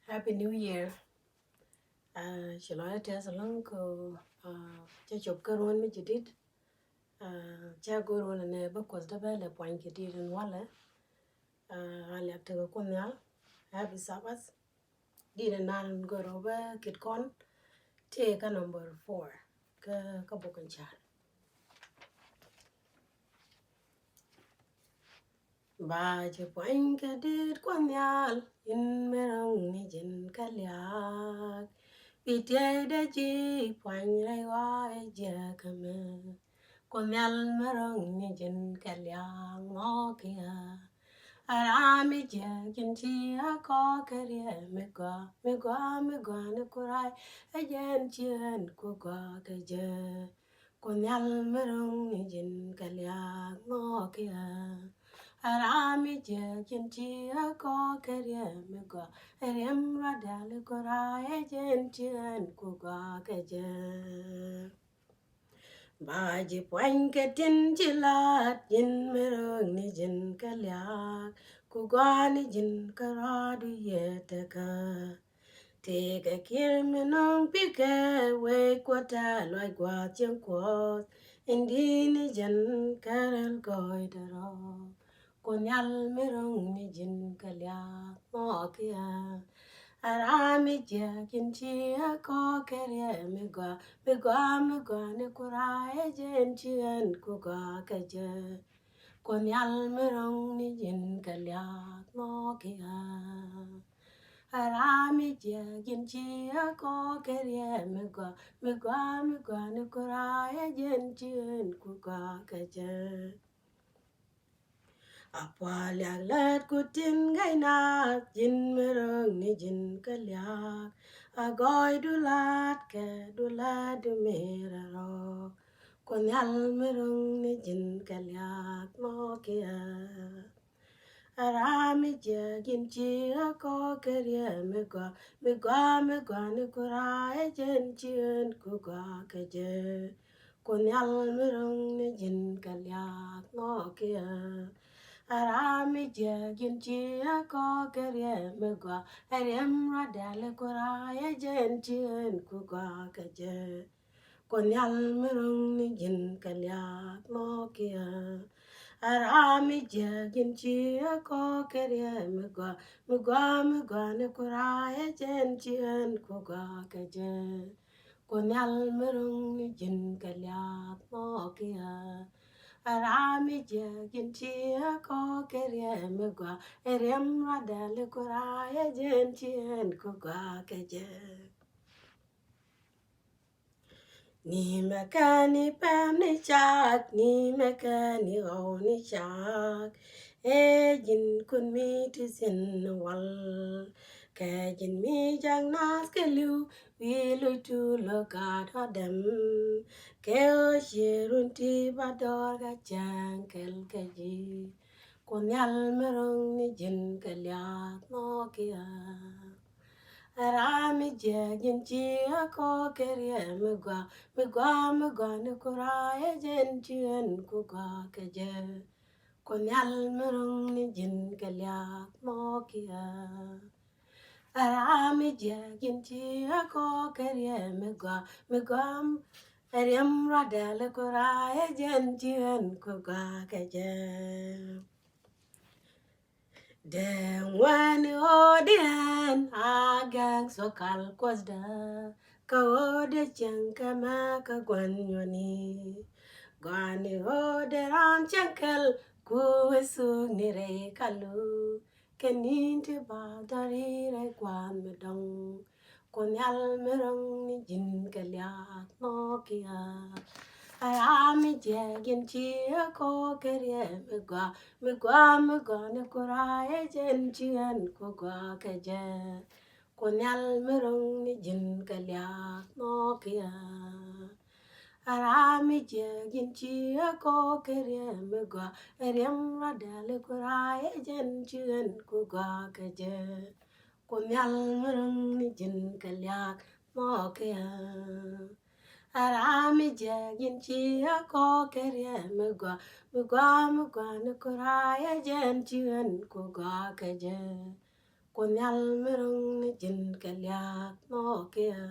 Happy New Year. Shaloya tesa ko cha chop karun mi jidit. Cha guru na ne bakwas da bele point jidit and wala. Ali akta ko nyal. Happy Sabbath. Dina nan guru ba kit kon. Take a number 4. Ka bukan cha. Ba je point jidit kon nyal. In merong ni jin kalyak. Pitiay da ji point rai wa je kame. Con nyal marong ni jin kalyang mo kia arami je jin chi a ko kerie me gwa ne kurai a jen chien ku gwa ke je con nyal marong ni jin kalyang mo kia arami je jin chi a ko kerie me gwa erem radal kurai a jen chien ku gwa ke je Baji puan ke tin chilat jin merong ni jin kalyak kugani jin karadu yetaka tega kir menong pike we kwata loy gwa chen kwot indi ni jin karel goy daro konyal merong ni jin kalyak mo kia Arami je kinchi ko kerie migwa ne kurai jen chien kugwa kaje konyal merong ni jin kalyak mo kia Arami je kinchi ko kerie migwa ne kurai jen chien kugwa kaje Apalyak lat kutin gainak jin merong ni jin kalyak agoy dulat ke dulat du meraro konyal merong ni jin kalyak mo kia arami je gin chi ko kerie migwa ni kurai jen chien kugwa keje konyal merong ni jin kalyak mo kia Arami je gin chi ko kerie megwa erem radale kora ye jen chien kugwa keje konyal merong ni jin kalyak mo kia Arami je gin chi ko kerie megwa ne kora ye jen chien kugwa keje konyal merong ni jin kalyak mo kia Arami je ginchi ko kerie megwa erem radale kura ye jen kugwa keje ni mekani pem ni chak ni mekani o ni chak e jin kun mi tisin wal ke jin mi jang nas ke lu wi lu tu lo gad hodem ke o shirun ti bador ga chang kel ke ji kun yal merong ni jin kelyak mo kia Arami je gin chi ko kerie megwa ne kura ye jen chien kugwa keje konyal merong ni jin kalyak mo kia Arami je gin chi ko kerie megwa erem radale kura ye jen chien kugwa keje Den when odian agang so kal kwasda ka ode chanka ma ka gwanyoni gwani ode ran chankal ku esu nire kalu keninti badari re kwan medong konyal merong ni jin kalyak mo kia Arami je gin chi ko kerie megwa ne kura ye jen chien kugwa keje konyal merong ni jin kalyak mo kia Arami je gin chi ko kerie megwa erem radale kura ye jen chien kugwa keje konyal merong ni jin kalyak mo kia Arami je gin chi ko kerie megwa ne kura ye jen chien kugwa keje kunyal mirung ni jin kalyak mo kia.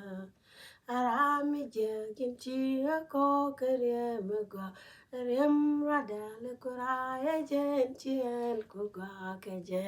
Arami je kinchi ko kere mugwa rem rada le kura ye jen chien kugwa keje.